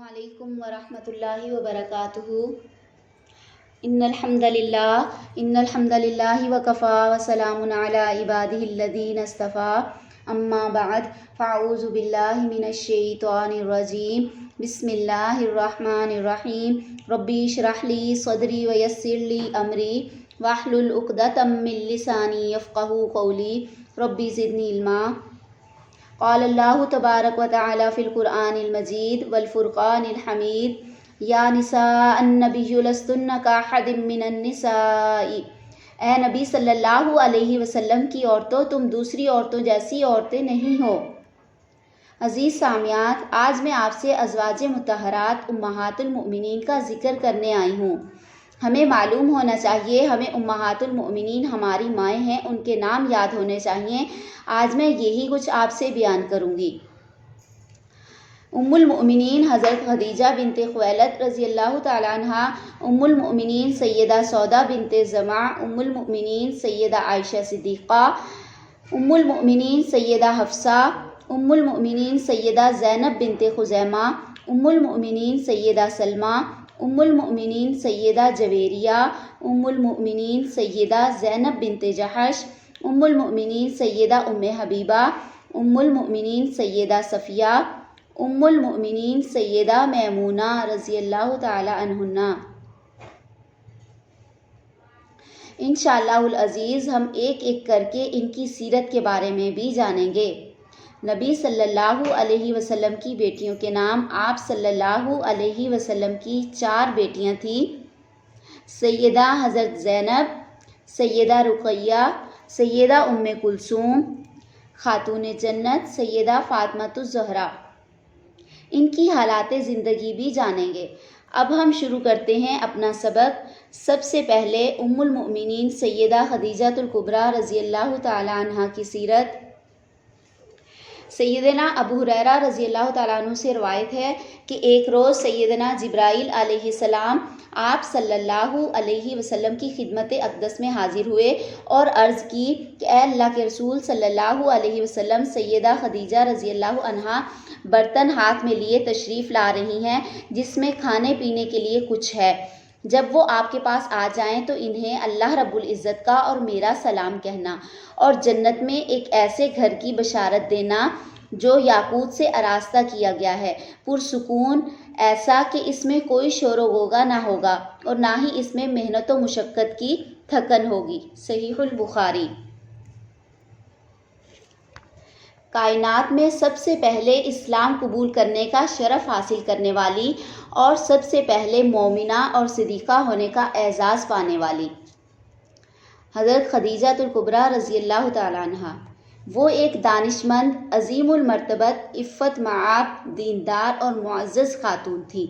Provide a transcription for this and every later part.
علیکم ورحمۃ اللہ وبرکاتہ۔ ان الحمد للہ وکفا وسلام علی عبادہ الذین اصطفیٰ، اما بعد فاعوذ باللہ من الشیطان الرجیم، بسم اللہ الرحمن الرحیم۔ ربی اشرح لی صدری ویسر لی امری واحلل عقدۃ من لسانی یفقہوا قولی، ربی زدنی علما۔ قال اللہ تبارک و تعالی فی القرآن المجید والفرقان الحمید، یا نساء النبی لستن کاحد من النساء۔ اے نبی صلی اللہ علیہ وسلم کی عورتوں، تم دوسری عورتوں جیسی عورتیں نہیں ہو۔ عزیز سامعات، آج میں آپ سے ازواج مطہرات امہات المؤمنین کا ذکر کرنے آئی ہوں۔ ہمیں معلوم ہونا چاہیے، ہمیں امہات المؤمنین ہماری مائیں ہیں، ان کے نام یاد ہونے چاہیے۔ آج میں یہی کچھ آپ سے بیان کروں گی۔ ام المؤمنین حضرت خدیجہ بنت خویلد رضی اللہ تعالیٰ عنہا، ام المؤمنین سیدہ سودا بنت زمع، ام المؤمنین سیدہ عائشہ صدیقہ، ام المؤمنین سیدہ حفصہ، ام المؤمنین سیدہ زینب بنت خزیمہ، ام المؤمنین سیدہ سلمہ، ام المؤمنین سیدہ جویریہ، ام المؤمنین سیدہ زینب بنت جحش، ام المؤمنین سیدہ ام حبیبہ، ام المؤمنین سیدہ صفیہ، ام المؤمنین سیدہ میمونہ رضی اللہ تعالی عنہن۔ انشاءاللہ العزیز ہم ایک ایک کر کے ان کی سیرت کے بارے میں بھی جانیں گے۔ نبی صلی اللہ علیہ وسلم کی بیٹیوں کے نام، آپ صلی اللہ علیہ وسلم کی 4 بیٹیاں تھیں، سیدہ حضرت زینب، سیدہ رقیہ، سیدہ ام کلثوم، خاتون جنت سیدہ فاطمۃ الزہرا۔ ان کی حالات زندگی بھی جانیں گے۔ اب ہم شروع کرتے ہیں اپنا سبق۔ سب سے پہلے ام المؤمنین سیدہ خدیجہ الکبریٰ رضی اللہ تعالی عنہا کی سیرت۔ سیدنا ابو ہریرہ رضی اللہ تعالیٰ عنہ سے روایت ہے کہ ایک روز سیدنا جبرائیل علیہ السلام آپ صلی اللہ علیہ وسلم کی خدمت اقدس میں حاضر ہوئے اور عرض کی کہ اے اللہ کے رسول صلی اللہ علیہ وسلم، سیدہ خدیجہ رضی اللہ عنہا برتن ہاتھ میں لیے تشریف لا رہی ہیں جس میں کھانے پینے کے لیے کچھ ہے۔ جب وہ آپ کے پاس آ جائیں تو انہیں اللہ رب العزت کا اور میرا سلام کہنا، اور جنت میں ایک ایسے گھر کی بشارت دینا جو یاقوت سے آراستہ کیا گیا ہے، پرسکون، ایسا کہ اس میں کوئی شور و غوغا نہ ہوگا اور نہ ہی اس میں محنت و مشقت کی تھکن ہوگی۔ صحیح البخاری۔ کائنات میں سب سے پہلے اسلام قبول کرنے کا شرف حاصل کرنے والی اور سب سے پہلے مومنہ اور صدیقہ ہونے کا اعزاز پانے والی حضرت خدیجہ الکبریٰ رضی اللہ تعالیٰ عنہا، وہ ایک دانش مند، عظیم المرتبت، عفت مآب، دیندار اور معزز خاتون تھی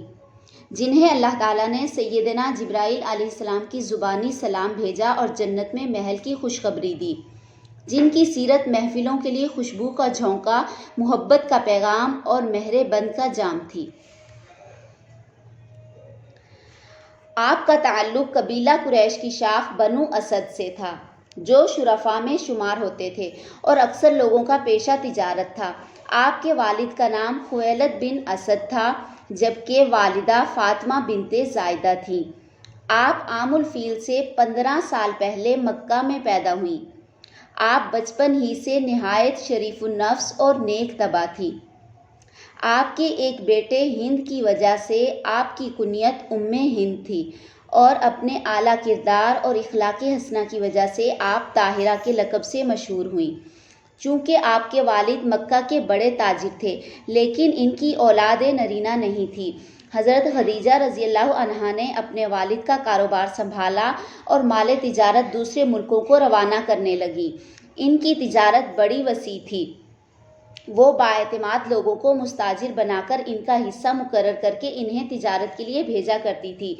جنہیں اللہ تعالیٰ نے سیدنا جبرائیل علیہ السلام کی زبانی سلام بھیجا اور جنت میں محل کی خوشخبری دی، جن کی سیرت محفلوں کے لیے خوشبو کا جھونکا، محبت کا پیغام اور مہر بند کا جام تھی۔ آپ کا تعلق قبیلہ قریش کی شاخ بنو اسد سے تھا جو شرفاء میں شمار ہوتے تھے اور اکثر لوگوں کا پیشہ تجارت تھا۔ آپ کے والد کا نام خویلد بن اسد تھا جبکہ والدہ فاطمہ بنت زائدہ تھیں۔ آپ عام الفیل سے 15 سال پہلے مکہ میں پیدا ہوئیں۔ آپ بچپن ہی سے نہایت شریف النفس اور نیک طبع تھیں۔ آپ کے ایک بیٹے ہند کی وجہ سے آپ کی کنیت ام ہند تھی اور اپنے اعلیٰ کردار اور اخلاق حسنہ کی وجہ سے آپ طاہرہ کے لقب سے مشہور ہوئیں۔ چونکہ آپ کے والد مکہ کے بڑے تاجر تھے لیکن ان کی اولاد نرینہ نہیں تھی، حضرت خدیجہ رضی اللہ عنہا نے اپنے والد کا کاروبار سنبھالا اور مال تجارت دوسرے ملکوں کو روانہ کرنے لگیں۔ ان کی تجارت بڑی وسیع تھی، وہ بااعتماد لوگوں کو مستاجر بنا کر ان کا حصہ مقرر کر کے انہیں تجارت کے لیے بھیجا کرتی تھی۔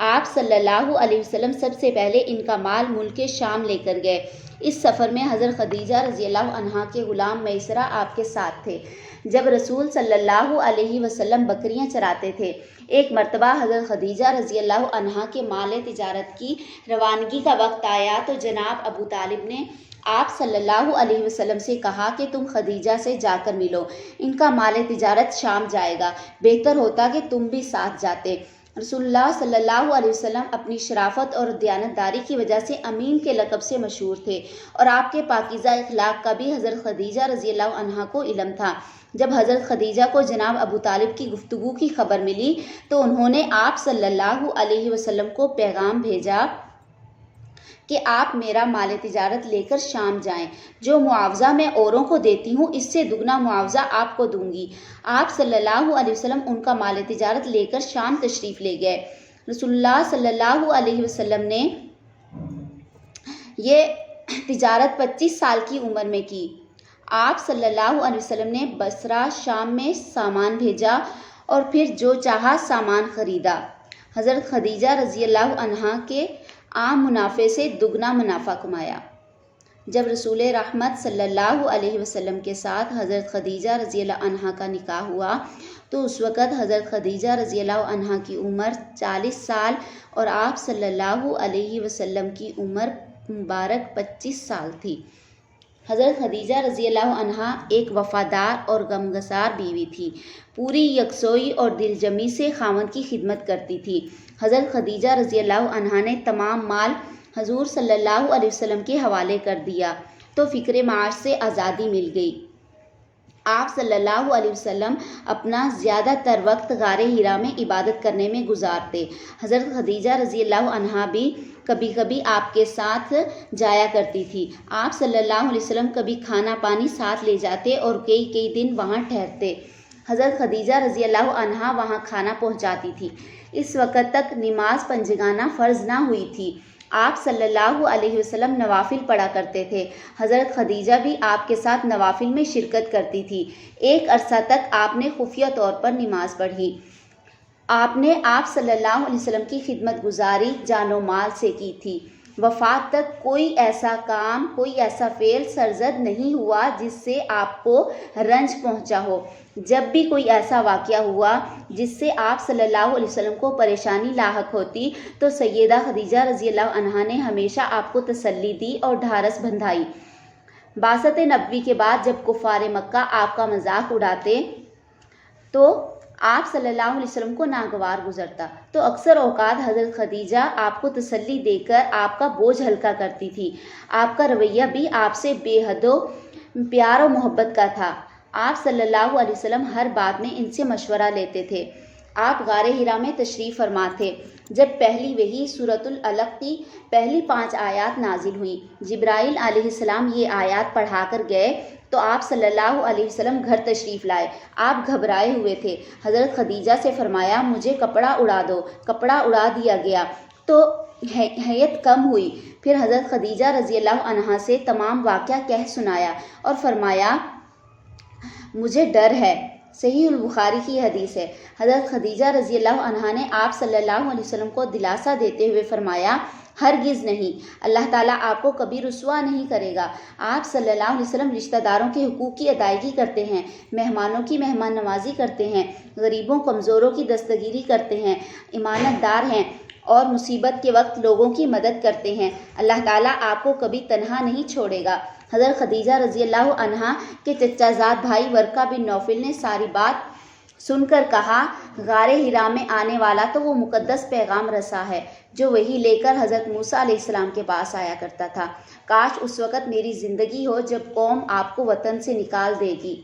آپ صلی اللہ علیہ وسلم سب سے پہلے ان کا مال ملک شام لے کر گئے۔ اس سفر میں حضرت خدیجہ رضی اللہ عنہا کے غلام میسرہ آپ کے ساتھ تھے۔ جب رسول صلی اللہ علیہ وسلم بکریاں چراتے تھے، ایک مرتبہ حضرت خدیجہ رضی اللہ عنہا کے مال تجارت کی روانگی کا وقت آیا تو جناب ابو طالب نے آپ صلی اللہ علیہ وسلم سے کہا کہ تم خدیجہ سے جا کر ملو، ان کا مال تجارت شام جائے گا، بہتر ہوتا کہ تم بھی ساتھ جاتے۔ رسول اللہ صلی اللہ علیہ وسلم اپنی شرافت اور دیانتداری کی وجہ سے امین کے لقب سے مشہور تھے، اور آپ کے پاکیزہ اخلاق کا بھی حضرت خدیجہ رضی اللہ عنہا کو علم تھا۔ جب حضرت خدیجہ کو جناب ابو طالب کی گفتگو کی خبر ملی تو انہوں نے آپ صلی اللہ علیہ وسلم کو پیغام بھیجا کہ آپ میرا مال تجارت لے کر شام جائیں، جو معاوضہ میں اوروں کو دیتی ہوں اس سے دگنا معاوضہ آپ کو دوں گی۔ آپ صلی اللہ علیہ وسلم ان کا مال تجارت لے کر شام تشریف لے گئے۔ رسول اللہ صلی اللہ علیہ وسلم نے یہ تجارت 25 سال کی عمر میں کی۔ آپ صلی اللہ علیہ وسلم نے بصرہ شام میں سامان بھیجا اور پھر جو چاہا سامان خریدا۔ حضرت خدیجہ رضی اللہ عنہا کے عام منافع سے دگنا منافع کمایا۔ جب رسول رحمت صلی اللہ علیہ وسلم کے ساتھ حضرت خدیجہ رضی اللہ عنہا کا نکاح ہوا تو اس وقت حضرت خدیجہ رضی اللہ عنہا کی عمر 40 سال اور آپ صلی اللہ علیہ وسلم کی عمر مبارک 25 سال تھی۔ حضرت خدیجہ رضی اللہ عنہا ایک وفادار اور غمگسار بیوی تھی، پوری یکسوئی اور دل جمی سے خاوند کی خدمت کرتی تھی۔ حضرت خدیجہ رضی اللہ عنہا نے تمام مال حضور صلی اللہ علیہ وسلم کے حوالے کر دیا تو فکر معاش سے آزادی مل گئی۔ آپ صلی اللہ علیہ وسلم اپنا زیادہ تر وقت غار حرا میں عبادت کرنے میں گزارتے۔ حضرت خدیجہ رضی اللہ عنہا بھی کبھی کبھی آپ کے ساتھ جایا کرتی تھی۔ آپ صلی اللہ علیہ وسلم کبھی کھانا پانی ساتھ لے جاتے اور کئی دن وہاں ٹھہرتے۔ حضرت خدیجہ رضی اللہ عنہا وہاں کھانا پہنچاتی تھی۔ اس وقت تک نماز پنجگانہ فرض نہ ہوئی تھی۔ آپ صلی اللہ علیہ وسلم نوافل پڑھا کرتے تھے۔ حضرت خدیجہ بھی آپ کے ساتھ نوافل میں شرکت کرتی تھی۔ ایک عرصہ تک آپ نے خفیہ طور پر نماز پڑھی۔ آپ نے آپ صلی اللہ علیہ وسلم کی خدمت گزاری جان و مال سے کی تھی۔ وفات تک کوئی ایسا کام، کوئی ایسا فعل سرزد نہیں ہوا جس سے آپ کو رنج پہنچا ہو۔ جب بھی کوئی ایسا واقعہ ہوا جس سے آپ صلی اللہ علیہ وسلم کو پریشانی لاحق ہوتی تو سیدہ خدیجہ رضی اللہ عنہا نے ہمیشہ آپ کو تسلی دی اور ڈھارس بندھائی۔ بعثت نبوی کے بعد جب کفار مکہ آپ کا مذاق اڑاتے تو آپ صلی اللہ علیہ وسلم کو ناگوار گزرتا تو اکثر اوقات حضرت خدیجہ آپ کو تسلی دے کر آپ کا بوجھ ہلکا کرتی تھی۔ آپ کا رویہ بھی آپ سے بے حد و پیار و محبت کا تھا۔ آپ صلی اللہ علیہ وسلم ہر بات میں ان سے مشورہ لیتے تھے۔ آپ غار حرا میں تشریف فرما تھے جب پہلی وحی سورۃ العلق کی پہلی 5 آیات نازل ہوئیں۔ جبرائیل علیہ السلام یہ آیات پڑھا کر گئے تو آپ صلی اللہ علیہ وسلم گھر تشریف لائے۔ آپ گھبرائے ہوئے تھے۔ حضرت خدیجہ سے فرمایا مجھے کپڑا اڑا دو۔ کپڑا اڑا دیا گیا تو حیرت کم ہوئی۔ پھر حضرت خدیجہ رضی اللہ عنہا سے تمام واقعہ کہہ سنایا اور فرمایا مجھے ڈر ہے۔ صحیح البخاری کی حدیث ہے۔ حضرت خدیجہ رضی اللہ عنہا نے آپ صلی اللہ علیہ وسلم کو دلاسا دیتے ہوئے فرمایا ہرگز نہیں، اللہ تعالیٰ آپ کو کبھی رسوا نہیں کرے گا۔ آپ صلی اللہ علیہ وسلم رشتہ داروں کے حقوق کی ادائیگی کرتے ہیں، مہمانوں کی مہمان نوازی کرتے ہیں، غریبوں کمزوروں کی دستگیری کرتے ہیں، امانت دار ہیں اور مصیبت کے وقت لوگوں کی مدد کرتے ہیں۔ اللہ تعالیٰ آپ کو کبھی تنہا نہیں چھوڑے گا۔ حضرت خدیجہ رضی اللہ عنہا کے چچا زاد بھائی ورقہ بن نوفل نے ساری بات سن کر کہا غار حرا میں آنے والا تو وہ مقدس پیغام رسا ہے جو وحی لے کر حضرت موسیٰ علیہ السلام کے پاس آیا کرتا تھا۔ کاش اس وقت میری زندگی ہو جب قوم آپ کو وطن سے نکال دے گی۔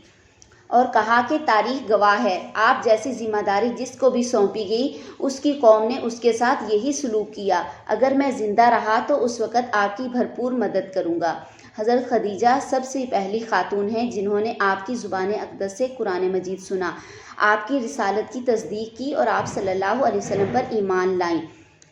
اور کہا کہ تاریخ گواہ ہے آپ جیسی ذمہ داری جس کو بھی سونپی گئی اس کی قوم نے اس کے ساتھ یہی سلوک کیا۔ اگر میں زندہ رہا تو اس وقت آپ کی بھرپور مدد کروں گا۔ حضرت خدیجہ سب سے پہلی خاتون ہیں جنہوں نے آپ کی زبان اقدس سے قرآن مجید سنا، آپ کی رسالت کی تصدیق کی اور آپ صلی اللہ علیہ وسلم پر ایمان لائیں۔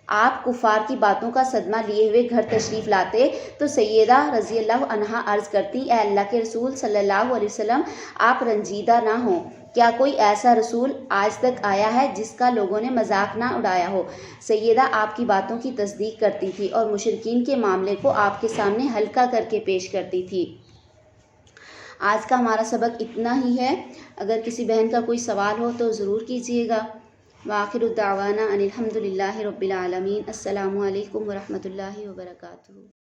آپ کفار کی باتوں کا صدمہ لیے ہوئے گھر تشریف لاتے تو سیدہ رضی اللہ عنہا عرض کرتی اے اللہ کے رسول صلی اللہ علیہ وسلم آپ رنجیدہ نہ ہوں، کیا کوئی ایسا رسول آج تک آیا ہے جس کا لوگوں نے مذاق نہ اڑایا ہو؟ سیدہ آپ کی باتوں کی تصدیق کرتی تھی اور مشرکین کے معاملے کو آپ کے سامنے ہلکا کر کے پیش کرتی تھی۔ آج کا ہمارا سبق اتنا ہی ہے۔ اگر کسی بہن کا کوئی سوال ہو تو ضرور کیجیے گا۔ وآخر الدعوانا ان الحمد للہ رب العالمین۔ السلام علیکم ورحمۃ اللہ وبرکاتہ۔